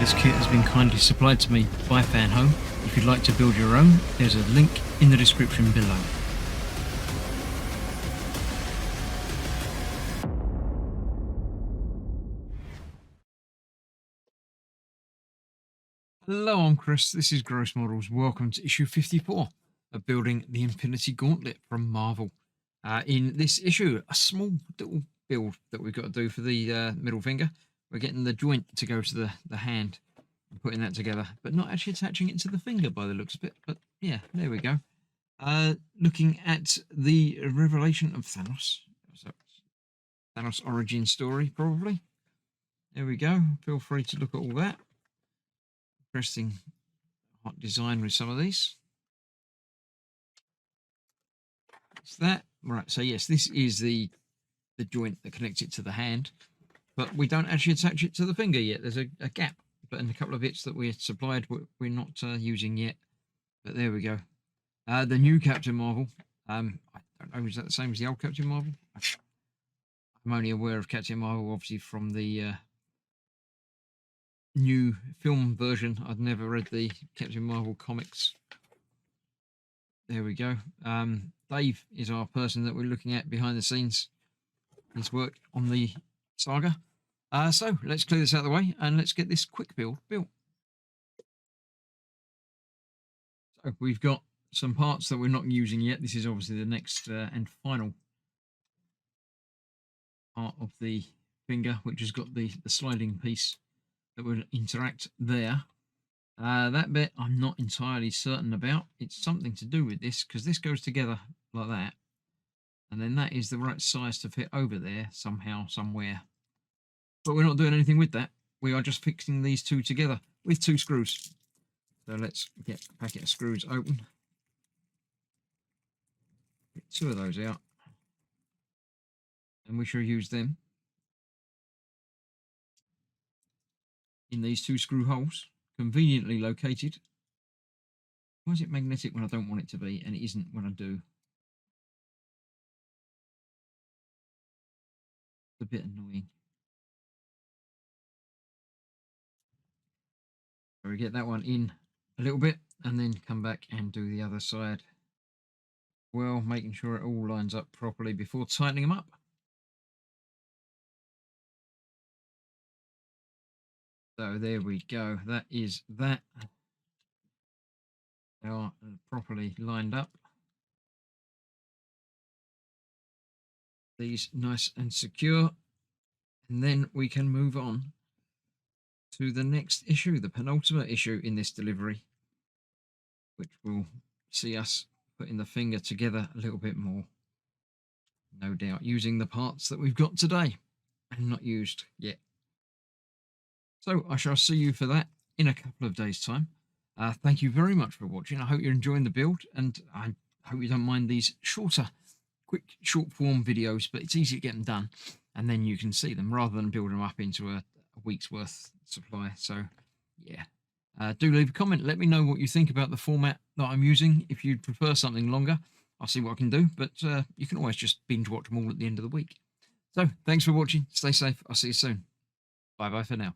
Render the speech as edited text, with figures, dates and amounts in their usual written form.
This kit has been kindly supplied to me by Fanhome. If you'd like to build your own, there's a link in the description below. Hello, I'm Chris. This is Gross Models. Welcome to issue 54 of building the Infinity Gauntlet from Marvel. In this issue, a small little build that we've got to do for the middle finger. We're getting the joint to go to the hand and putting that together, but not actually attaching it to the finger by the looks of it. But yeah, there we go. Looking at the revelation of Thanos. So, Thanos origin story, probably. There we go. Feel free to look at all that. Interesting hot design with some of these. It's that. Right, so yes, this is the joint that connects it to the hand, but we don't actually attach it to the finger yet. There's a gap, but in a couple of bits that we supplied we're not using yet. But there we go. The new Captain Marvel. I don't know, is that the same as the old Captain Marvel? I'm only aware of Captain Marvel, obviously, from the new film version. I'd never read the Captain Marvel comics. There we go. Dave is our person that we're looking at behind the scenes. His work on the saga. So let's clear this out of the way and let's get this quick build built. So we've got some parts that we're not using yet. This is obviously the next and final part of the finger, which has got the sliding piece that will interact there. That bit I'm not entirely certain about. It's something to do with this, because this goes together like that, and then that is the right size to fit over there somehow, somewhere. But we're not doing anything with that. We are just fixing these two together with 2 screws. So let's get a packet of screws open. Get 2 of those out, and we shall use them in these 2 screw holes, conveniently located. Why is it magnetic when I don't want it to be, and it isn't when I do? It's a bit annoying. So we get that one in a little bit, and then come back and do the other side. Well, making sure it all lines up properly before tightening them up. So there we go. That is that. They are properly lined up. These nice and secure. And then we can move on to the next issue, the penultimate issue in this delivery, which will see us putting the finger together a little bit more. No doubt using the parts that we've got today and not used yet. So I shall see you for that in a couple of days' time. Thank you very much for watching. I hope you're enjoying the build, and I hope you don't mind these quick short form videos, but it's easy to get them done, and then you can see them rather than building them up into a week's worth supply. So yeah, do leave a comment. Let me know what you think about the format that I'm using. If you'd prefer something longer, I'll see what I can do, but you can always just binge watch them all at the end of the week. So thanks for watching. Stay safe. I'll see you soon. Bye bye for now.